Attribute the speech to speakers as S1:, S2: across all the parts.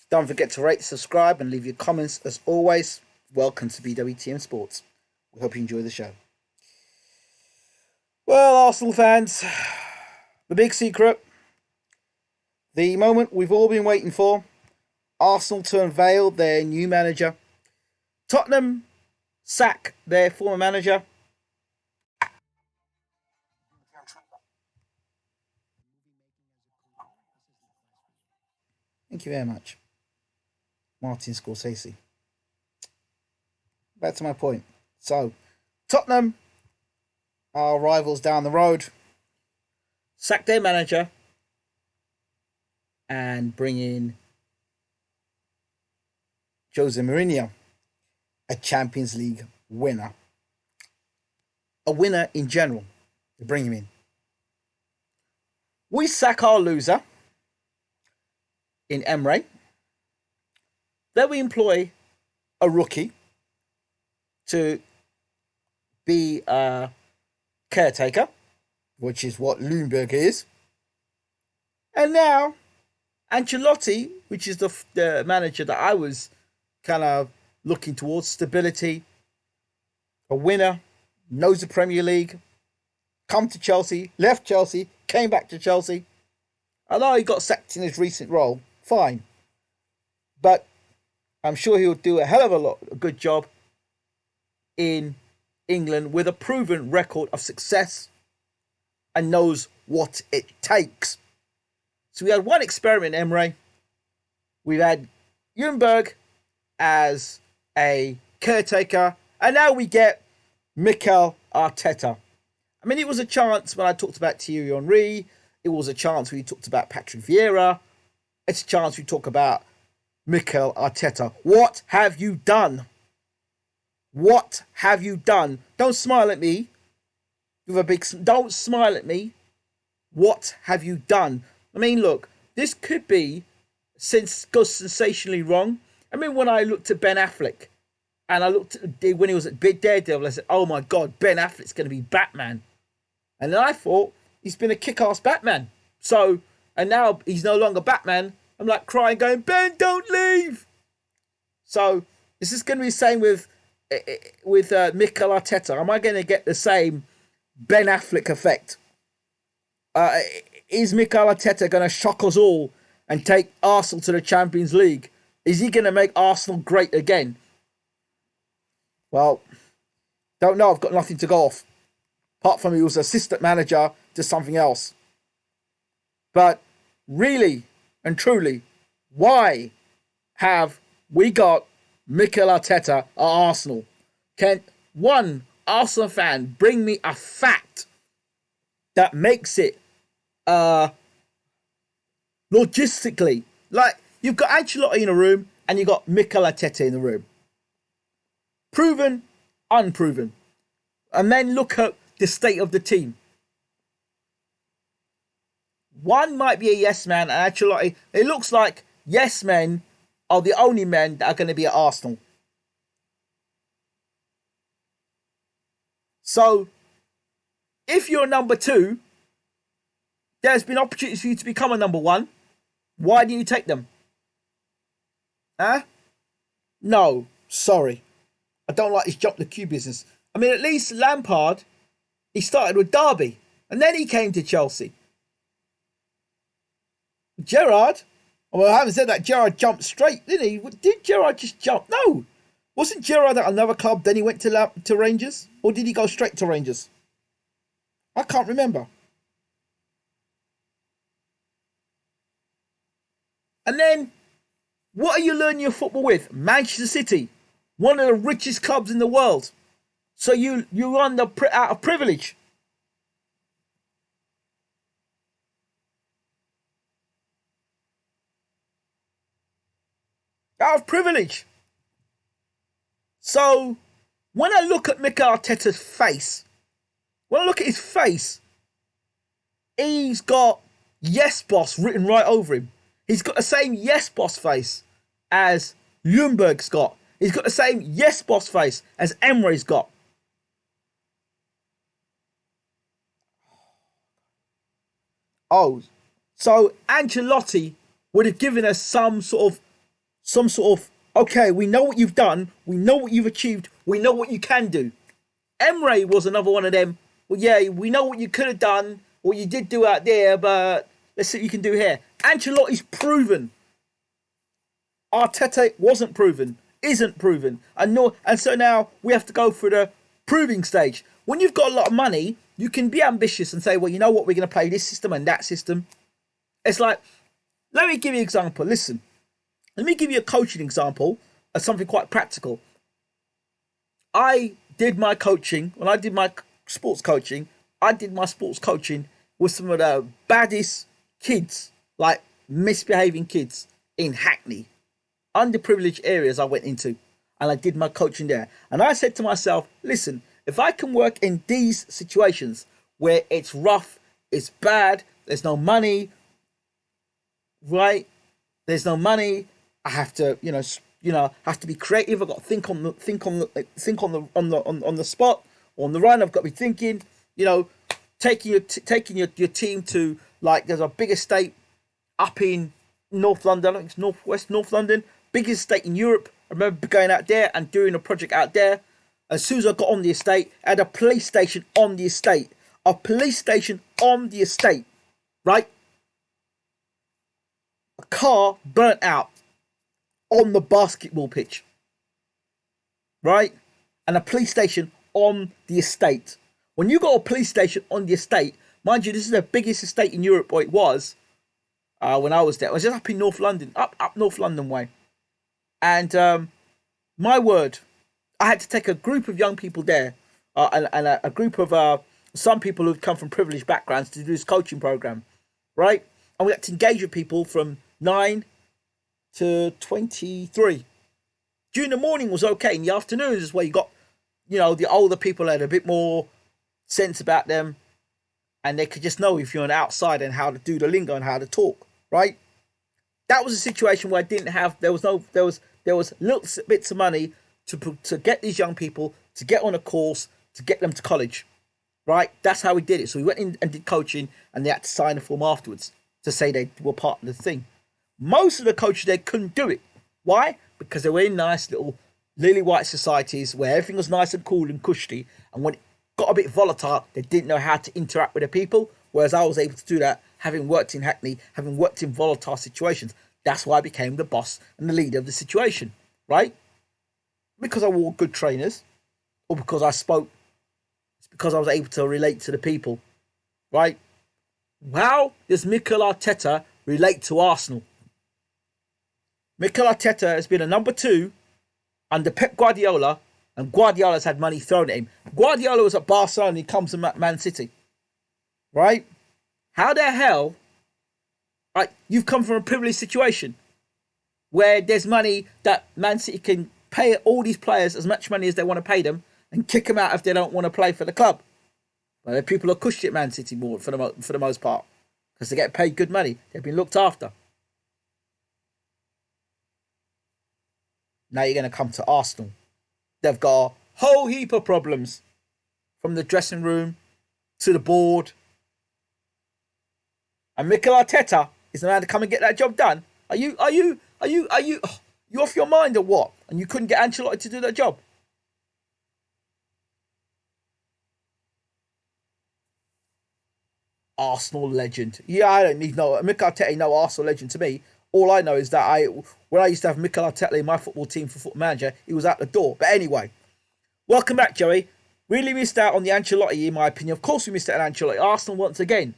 S1: Don't forget to rate, subscribe, and leave your comments as always. Welcome to BWTM Sports. We hope you enjoy the show. Well, Arsenal fans, the big secret, the moment we've all been waiting for, Arsenal to unveil their new manager. Tottenham sack their former manager. Thank you very much, Martin Scorsese. Back to my point. So, Tottenham, our rivals down the road, sack their manager and bring in Jose Mourinho, a Champions League winner. A winner in general. They bring him in. We sack our loser in Emre. Then we employ a rookie to be a caretaker, which is what Ljungberg is. And now, Anchelotti, which is the manager that I was kind of looking towards, stability, a winner, knows the Premier League, come to Chelsea, left Chelsea, came back to Chelsea. I know he got sacked in his recent role, fine. But I'm sure he'll do a hell of a good job in England with a proven record of success and knows what it takes. So we had one experiment, Emre. We've had Ljungberg as a caretaker, and now we get Mikel Arteta. I mean, it was a chance when I talked about Thierry Henry. It was a chance when we talked about Patrick Vieira. It's a chance we talk about Mikel Arteta. What have you done? What have you done? Don't smile at me. With a big. Don't smile at me. What have you done? I mean, look, this could be go sensationally wrong. I mean, when I looked at Ben Affleck, and I looked at when he was at Daredevil, I said, "Oh my God, Ben Affleck's going to be Batman." And then I thought he's been a kick-ass Batman. So, and now he's no longer Batman. I'm like crying, going, "Ben, don't leave." So, is this going to be the same with Mikel Arteta? Am I going to get the same Ben Affleck effect? Is Mikel Arteta going to shock us all and take Arsenal to the Champions League? Is he going to make Arsenal great again? Well, don't know. I've got nothing to go off. Apart from he was assistant manager to something else. But really and truly, why have we got Mikel Arteta at Arsenal? Can one Arsenal fan bring me a fact that makes it logistically, like you've got Ancelotti in a room and you've got Mikel Arteta in the room? Proven, unproven. And then look at the state of the team. One might be a yes man, and Ancelotti, it looks like yes men are the only men that are going to be at Arsenal. So, if you're number two, there's been opportunities for you to become a number one. Why didn't you take them? Huh? No, sorry. I don't like this jump the queue business. I mean, at least Lampard, he started with Derby, and then he came to Chelsea. Gerrard, well, I haven't said that. Gerrard jumped straight, didn't he? Did Gerrard just jump? No. Wasn't Gerrard at another club, then he went to Rangers? Or did he go straight to Rangers? I can't remember. And then, what are you learning your football with? Manchester City, one of the richest clubs in the world. So you run out of privilege. Out of privilege. So, when I look at Mikel Arteta's face, when I look at his face, he's got yes boss written right over him. He's got the same yes boss face as Ljungberg's got. He's got the same yes boss face as Emre's got. Oh, so Ancelotti would have given us some sort of some sort of, okay, we know what you've done, we know what you've achieved, we know what you can do. Emre was another one of them. Well, yeah, we know what you could have done, what you did do out there, but let's see what you can do here. Ancelotti's proven. Arteta wasn't proven, isn't proven, and so now we have to go through the proving stage. When you've got a lot of money, you can be ambitious and say, well, you know what, we're going to play this system and that system. It's like, let me give you an example. Listen, let me give you a coaching example of something quite practical. I did my coaching, when I did my sports coaching, I did my sports coaching with some of the baddest kids, like misbehaving kids in Hackney. Underprivileged areas I went into, and I did my coaching there. And I said to myself, listen, if I can work in these situations where it's rough, it's bad, there's no money, right? There's no money. I have to, have to be creative. I've got to think on the spot, or on the run. I've got to be thinking, taking your team to, like, there's a big estate up in North London. I think it's northwest North London. Biggest estate in Europe. I remember going out there and doing a project out there. As soon as I got on the estate, I had a police station on the estate. A police station on the estate, right? A car burnt out on the basketball pitch, right? And a police station on the estate. When you got a police station on the estate, mind you, this is the biggest estate in Europe, or it was, when I was there. I was just up in North London, up North London way. And my word, I had to take a group of young people there, and a group of some people who'd come from privileged backgrounds to do this coaching program, right? And we had to engage with people from 9 to 23. During the morning was okay. In the afternoons is where you got, the older people had a bit more sense about them, and they could just know if you're an outsider and how to do the lingo and how to talk, right? That was a situation where I didn't have, there was little bits of money to get these young people to get on a course, to get them to college, right? That's how we did it. So we went in and did coaching, and they had to sign a form afterwards to say they were part of the thing. Most of the coaches there couldn't do it. Why? Because they were in nice little lily white societies where everything was nice and cool and cushy, and when it got a bit volatile, they didn't know how to interact with the people, whereas I was able to do that, having worked in Hackney, having worked in volatile situations. That's why I became the boss and the leader of the situation, right? Because I wore good trainers, or because I spoke. It's because I was able to relate to the people, right? How does Mikel Arteta relate to Arsenal? Mikel Arteta has been a number 2 under Pep Guardiola, and Guardiola's had money thrown at him. Guardiola was at Barcelona, he comes to Man City, right? How the hell, right? You've come from a privileged situation where there's money that Man City can pay all these players as much money as they want to pay them and kick them out if they don't want to play for the club. But people are cushy at Man City more for the most part because they get paid good money. They've been looked after. Now you're going to come to Arsenal. They've got a whole heap of problems, from the dressing room to the board. And Mikel Arteta is the man to come and get that job done. Are you off your mind or what? And you couldn't get Ancelotti to do that job? Arsenal legend. Yeah, I don't need no Mikel Arteta, no Arsenal legend to me. All I know is that when I used to have Mikel Arteta in my football team for Football Manager, he was out the door. But anyway, welcome back, Joey. Really missed out on the Ancelotti, in my opinion. Of course we missed out on Ancelotti. Arsenal, once again,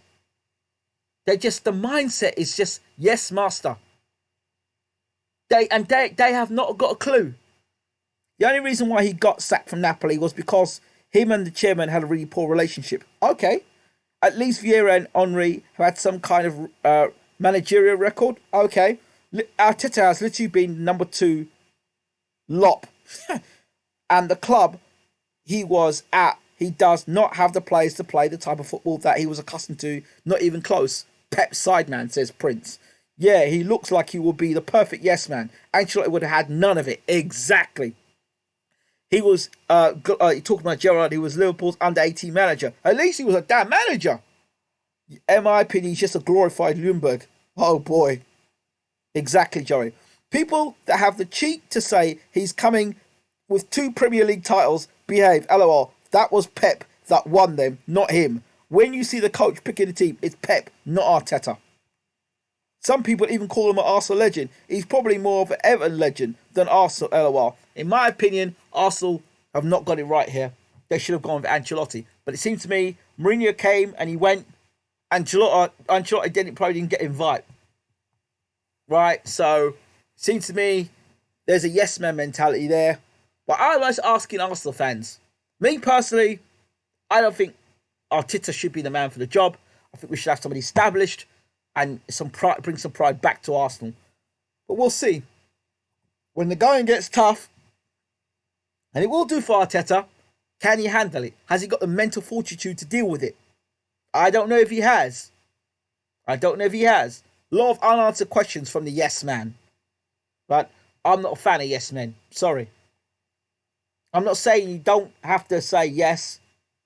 S1: the mindset is just, yes, master. They have not got a clue. The only reason why he got sacked from Napoli was because him and the chairman had a really poor relationship. Okay. At least Vieira and Henry have had some kind of managerial record. Okay. Arteta has literally been number 2 lop. And the club he was at, he does not have the players to play the type of football that he was accustomed to. Not even close. Pep sideman, says Prince. Yeah, he looks like he would be the perfect yes man. Ancelotti would have had none of it. Exactly. He was, talking about Gerrard, he was Liverpool's under-18 manager. At least he was a damn manager. In my opinion, he's just a glorified Ljungberg. Oh, boy. Exactly, Joey. People that have the cheek to say he's coming with 2 Premier League titles behave. LOL. That was Pep that won them, not him. When you see the coach picking the team, it's Pep, not Arteta. Some people even call him an Arsenal legend. He's probably more of an Everton legend than Arsenal, LOL. In my opinion, Arsenal have not got it right here. They should have gone with Ancelotti. But it seems to me, Mourinho came and he went. Ancelotti probably didn't get invited. Right? So, it seems to me, there's a yes man mentality there. But I was asking Arsenal fans. Me personally, I don't think Arteta should be the man for the job. I think we should have somebody established and bring some pride back to Arsenal. But we'll see. When the going gets tough, and it will do for Arteta, can he handle it? Has he got the mental fortitude to deal with it? I don't know if he has. A lot of unanswered questions from the yes man. But I'm not a fan of yes men. Sorry. I'm not saying you don't have to say yes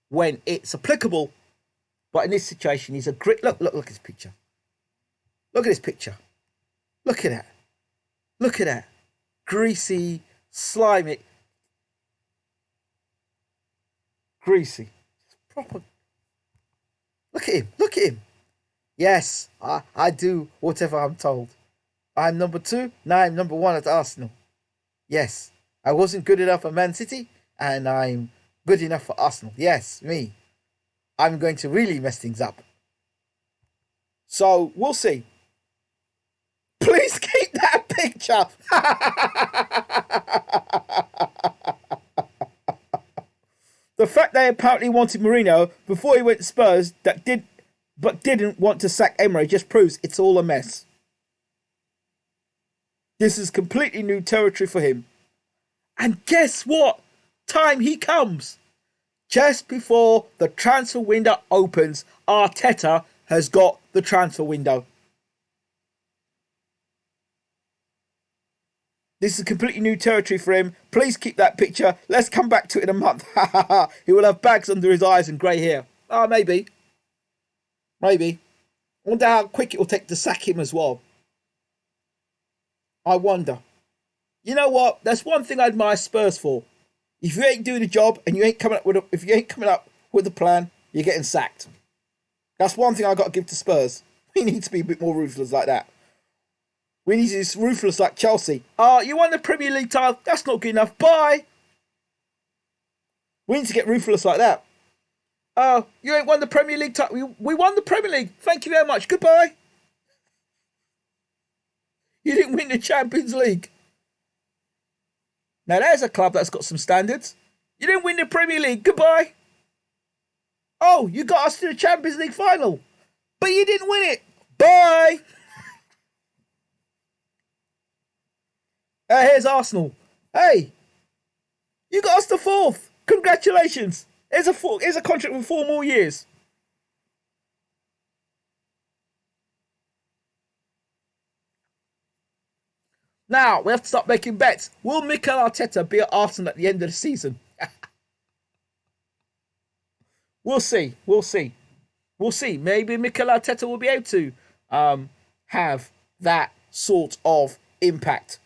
S1: when it's applicable. But in this situation, he's a great... Look at his picture. Look at his picture. Look at that. Look at that. Greasy, slimy. Greasy. Proper. Look at him. Look at him. Yes, I do whatever I'm told. I'm number 2. Now I'm number 1 at Arsenal. Yes, I wasn't good enough for Man City, and I'm good enough for Arsenal. Yes, me. I'm going to really mess things up. So, we'll see. Please keep that picture. The fact they apparently wanted Mourinho before he went to Spurs but didn't want to sack Emery just proves it's all a mess. This is completely new territory for him. And guess what? Time he comes. Just before the transfer window opens, Arteta has got the transfer window. This is completely new territory for him. Please keep that picture. Let's come back to it in a month. He will have bags under his eyes and grey hair. Oh, maybe. Maybe. I wonder how quick it will take to sack him as well. I wonder. You know what? That's one thing I admire Spurs for. If you ain't doing the job and you ain't coming up with a plan, you're getting sacked. That's one thing I got to give to Spurs. We need to be a bit more ruthless like that. We need to be ruthless like Chelsea. You won the Premier League title. That's not good enough. Bye. We need to get ruthless like that. You ain't won the Premier League title. We won the Premier League. Thank you very much. Goodbye. You didn't win the Champions League. Now there's a club that's got some standards. You didn't win the Premier League. Goodbye. Oh, you got us to the Champions League final. But you didn't win it. Bye. Here's Arsenal. Hey, you got us to 4th. Congratulations. Here's a contract with 4 more years. Now, we have to start making bets. Will Mikel Arteta be at Arsenal at the end of the season? We'll see. We'll see. We'll see. Maybe Mikel Arteta will be able to have that sort of impact.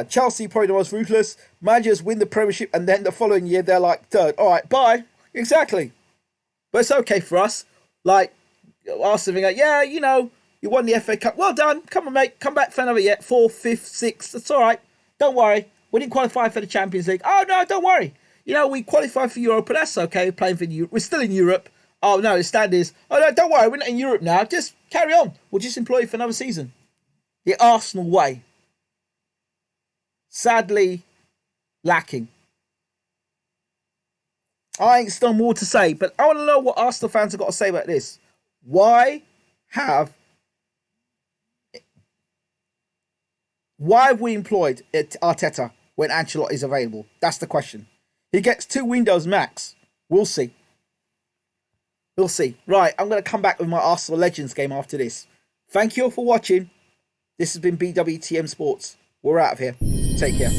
S1: Chelsea probably the most ruthless. Managers win the Premiership and then the following year they're like 3rd. All right, bye. Exactly. But it's okay for us. Like, Arsenal being like, yeah, you know, you won the FA Cup. Well done. Come on, mate. Come back for another year. 4th, 5th, 6th. That's all right. Don't worry. We didn't qualify for the Champions League. Oh, no, don't worry. You know, we qualified for Europe, but that's okay. We're playing for Europe. We're still in Europe. Oh, no, the stand is, oh, no, don't worry. We're not in Europe now. Just carry on. We'll just employ you for another season. The Arsenal way. Sadly, lacking. I ain't still more to say, but I want to know what Arsenal fans have got to say about this. Why have we employed Arteta when Ancelotti is available? That's the question. He gets 2 windows max. We'll see. We'll see. Right, I'm going to come back with my Arsenal Legends game after this. Thank you all for watching. This has been BWTM Sports. We're out of here. Take care.